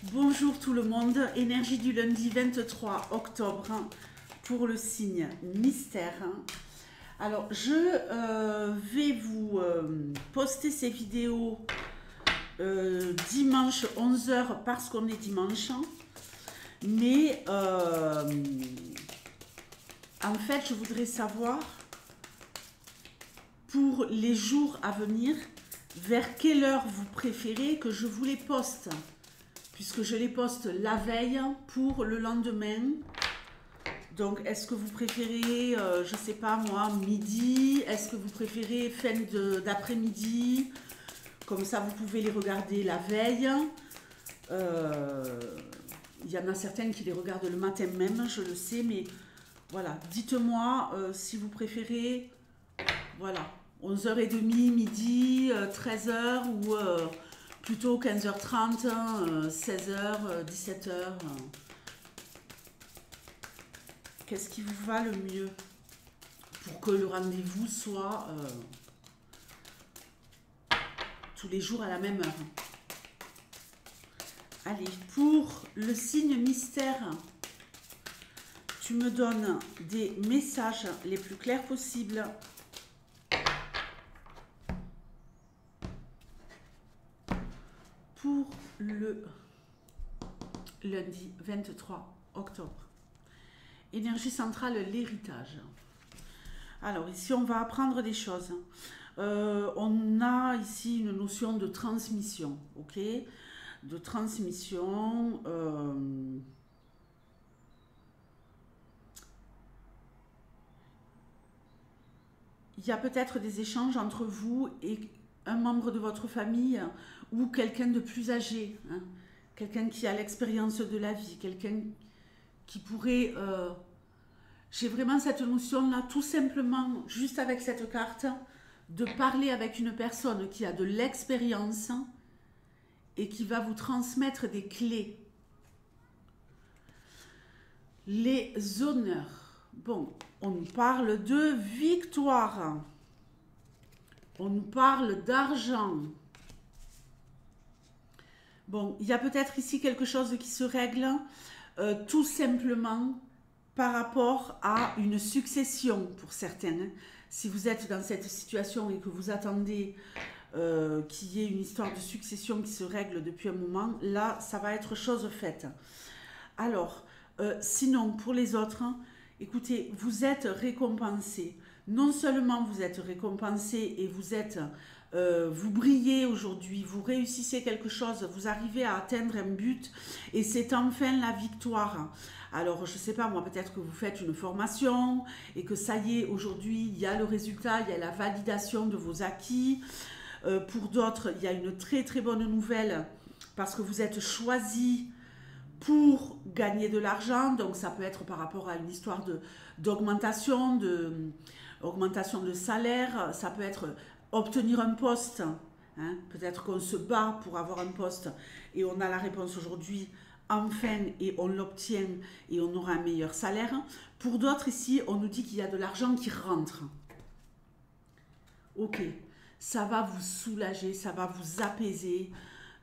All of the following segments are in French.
Bonjour tout le monde, énergie du lundi 23 octobre pour le signe mystère. Alors je vais vous poster ces vidéos dimanche 11 h parce qu'on est dimanche. Mais en fait je voudrais savoir pour les jours à venir vers quelle heure vous préférez que je vous les poste, puisque je les poste la veille pour le lendemain. Donc, est-ce que vous préférez, je ne sais pas moi, midi? Est-ce que vous préférez fin d'après-midi? Comme ça, vous pouvez les regarder la veille. Il y en a certaines qui les regardent le matin même, je le sais, mais voilà. Dites-moi si vous préférez, voilà, 11h30, midi, 13h ou plutôt 15h30, 16h, 17h. Qu'est-ce qui vous va le mieux pour que le rendez-vous soit tous les jours à la même heure? Allez, pour le signe mystère, tu me donnes des messages les plus clairs possibles. Pour le lundi 23 octobre. Énergie centrale, l'héritage. Alors ici, on va apprendre des choses. On a ici une notion de transmission, ok? De transmission. Il y a peut-être des échanges entre vous et un membre de votre famille ou quelqu'un de plus âgé, hein? Quelqu'un qui a l'expérience de la vie, quelqu'un qui pourrait... j'ai vraiment cette notion-là, tout simplement, juste avec cette carte, de parler avec une personne qui a de l'expérience et qui va vous transmettre des clés. Les honneurs. Bon, on nous parle de victoire. On nous parle d'argent. Bon, il y a peut-être ici quelque chose qui se règle tout simplement par rapport à une succession pour certains. Si vous êtes dans cette situation et que vous attendez qu'il y ait une histoire de succession qui se règle depuis un moment, là, ça va être chose faite. Alors, sinon, pour les autres, écoutez, vous êtes récompensés. Non seulement vous êtes récompensés et vous brillez aujourd'hui, vous réussissez quelque chose, vous arrivez à atteindre un but et c'est enfin la victoire. Alors, je ne sais pas, moi, peut-être que vous faites une formation et que ça y est, aujourd'hui, il y a le résultat, il y a la validation de vos acquis. Pour d'autres, il y a une très très bonne nouvelle parce que vous êtes choisis pour gagner de l'argent. Donc, ça peut être par rapport à une histoire d'augmentation, augmentation de salaire, ça peut être obtenir un poste, hein. Peut-être qu'on se bat pour avoir un poste et on a la réponse aujourd'hui, enfin, et on l'obtient et on aura un meilleur salaire. Pour d'autres ici, on nous dit qu'il y a de l'argent qui rentre. Ok, ça va vous soulager, ça va vous apaiser.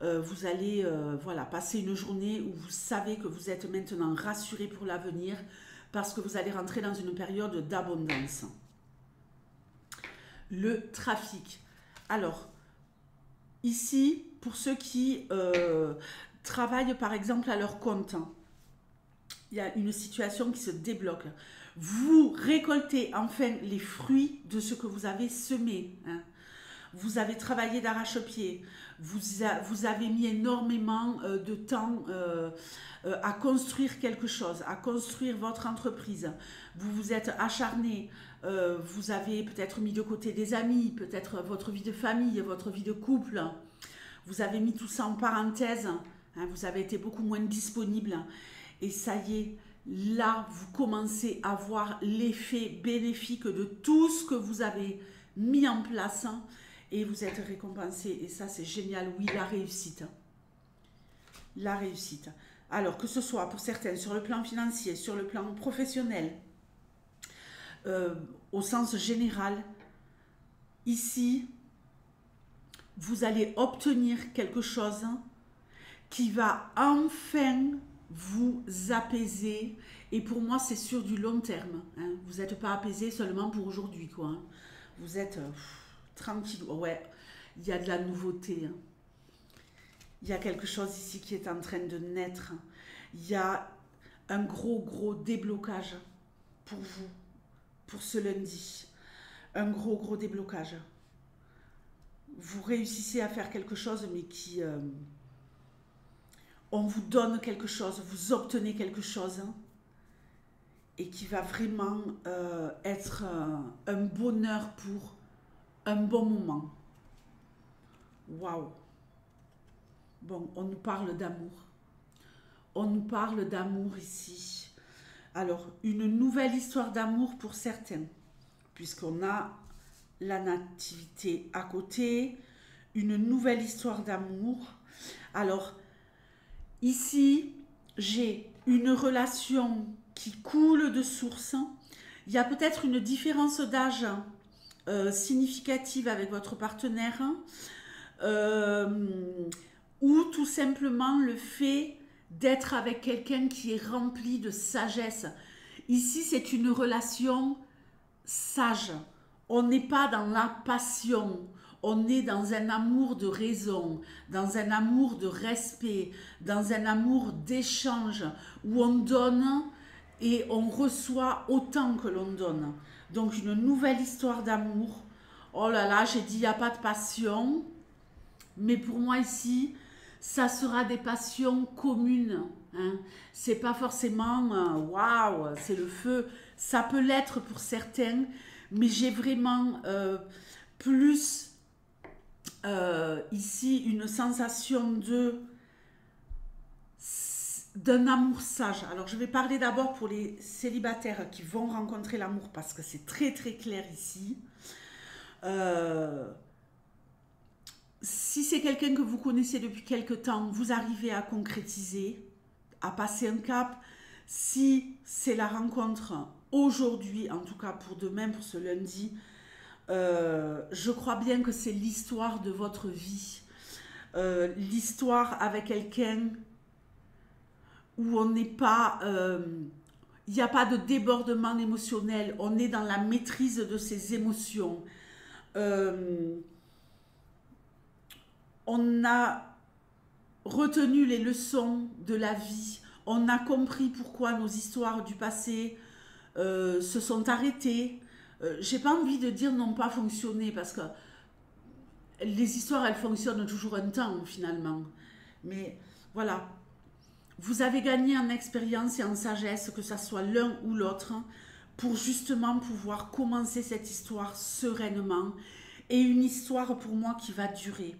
Vous allez voilà, passer une journée où vous savez que vous êtes maintenant rassuré pour l'avenir parce que vous allez rentrer dans une période d'abondance. Le trafic. Alors, ici, pour ceux qui travaillent par exemple à leur compte, il y a une situation qui se débloque. Vous récoltez enfin les fruits de ce que vous avez semé, hein. Vous avez travaillé d'arrache-pied, vous avez mis énormément de temps à construire quelque chose, à construire votre entreprise. Vous vous êtes acharné, vous avez peut-être mis de côté des amis, peut-être votre vie de famille, votre vie de couple. Vous avez mis tout ça en parenthèse, hein, vous avez été beaucoup moins disponible. Et ça y est, là, vous commencez à voir l'effet bénéfique de tout ce que vous avez mis en place. Et vous êtes récompensé. Et ça, c'est génial. Oui, la réussite. La réussite. Alors, que ce soit pour certains sur le plan financier, sur le plan professionnel, au sens général, ici, vous allez obtenir quelque chose qui va enfin vous apaiser. Et pour moi, c'est sur du long terme. Hein. Vous n'êtes pas apaisé seulement pour aujourd'hui, quoi. Hein. Vous êtes tranquille. Ouais, il y a de la nouveauté. Hein. Il y a quelque chose ici qui est en train de naître. Il y a un gros déblocage pour vous, pour ce lundi. Un gros déblocage. Vous réussissez à faire quelque chose, mais qui... on vous donne quelque chose, vous obtenez quelque chose, hein, et qui va vraiment être un bonheur pour un bon moment. Waouh! Bon, on nous parle d'amour. On nous parle d'amour ici. Alors, une nouvelle histoire d'amour pour certains, puisqu'on a la nativité à côté, une nouvelle histoire d'amour. Alors, ici, j'ai une relation qui coule de source. Il y a peut-être une différence d'âge significative avec votre partenaire, ou tout simplement le fait d'être avec quelqu'un qui est rempli de sagesse. Ici, c'est une relation sage. On n'est pas dans la passion, on est dans un amour de raison, dans un amour de respect, dans un amour d'échange, où on donne et on reçoit autant que l'on donne. Donc une nouvelle histoire d'amour. Oh là là, j'ai dit il n'y a pas de passion, mais pour moi ici, ça sera des passions communes. Hein. C'est pas forcément waouh, c'est le feu. Ça peut l'être pour certains, mais j'ai vraiment plus ici une sensation d'un amour sage. Alors je vais parler d'abord pour les célibataires qui vont rencontrer l'amour parce que c'est très clair ici. Si c'est quelqu'un que vous connaissez depuis quelque temps, vous arrivez à concrétiser, à passer un cap. Si c'est la rencontre aujourd'hui, en tout cas pour demain, pour ce lundi, je crois bien que c'est l'histoire de votre vie. L'histoire avec quelqu'un où on n'est pas... il n'y a pas de débordement émotionnel, on est dans la maîtrise de ses émotions. On a retenu les leçons de la vie, on a compris pourquoi nos histoires du passé se sont arrêtées. J'ai pas envie de dire n'ont pas fonctionné parce que les histoires elles fonctionnent toujours un temps finalement. Mais voilà, vous avez gagné en expérience et en sagesse, que ça soit l'un ou l'autre, pour justement pouvoir commencer cette histoire sereinement et une histoire pour moi qui va durer.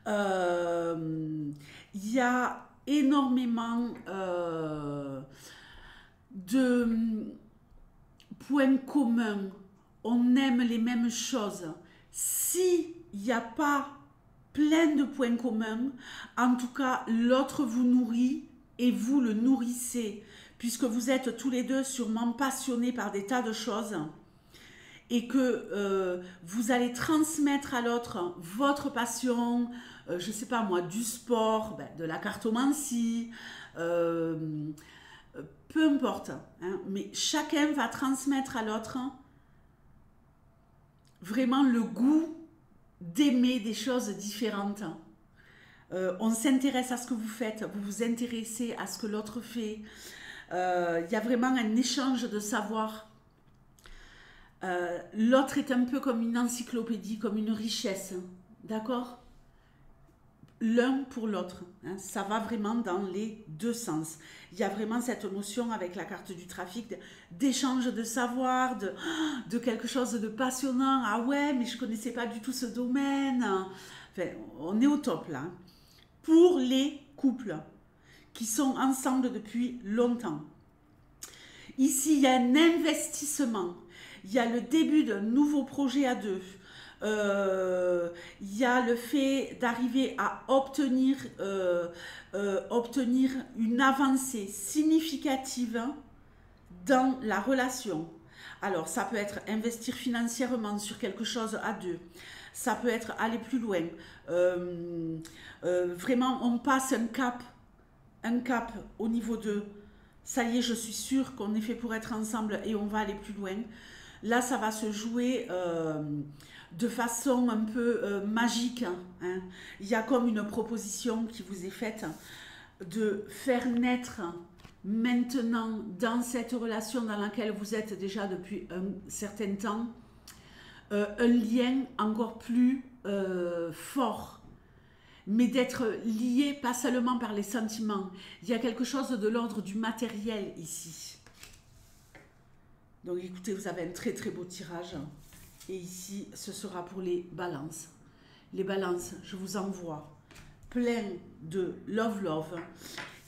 Il y a énormément de points communs. On aime les mêmes choses. S'il n'y a pas plein de points communs, en tout cas, l'autre vous nourrit et vous le nourrissez, puisque vous êtes tous les deux sûrement passionnés par des tas de choses et que vous allez transmettre à l'autre votre passion, je ne sais pas moi, du sport, de la cartomancie, peu importe, hein, mais chacun va transmettre à l'autre vraiment le goût d'aimer des choses différentes. On s'intéresse à ce que vous faites, vous vous intéressez à ce que l'autre fait. Il y a vraiment un échange de savoir. L'autre est un peu comme une encyclopédie, comme une richesse, d'accord? L'un pour l'autre, hein, ça va vraiment dans les deux sens. Il y a vraiment cette notion avec la carte du trafic d'échange de savoir, de quelque chose de passionnant. Ah ouais, mais je ne connaissais pas du tout ce domaine. Enfin, on est au top là. Pour les couples qui sont ensemble depuis longtemps. Ici, il y a un investissement. Il y a le début d'un nouveau projet à deux. Il y a le fait d'arriver à obtenir une avancée significative dans la relation. Alors, ça peut être investir financièrement sur quelque chose à deux. ça peut être aller plus loin. Vraiment, on passe un cap au niveau de ça y est, je suis sûre qu'on est fait pour être ensemble et on va aller plus loin. Là, ça va se jouer de façon un peu magique. Hein. Il y a comme une proposition qui vous est faite de faire naître maintenant dans cette relation dans laquelle vous êtes déjà depuis un certain temps un lien encore plus fort, mais d'être lié pas seulement par les sentiments. Il y a quelque chose de l'ordre du matériel ici. Donc écoutez, vous avez un très très beau tirage. Et ici, ce sera pour les balances. Les balances, je vous envoie plein de love.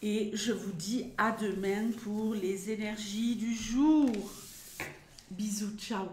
Et je vous dis à demain pour les énergies du jour. Bisous, ciao.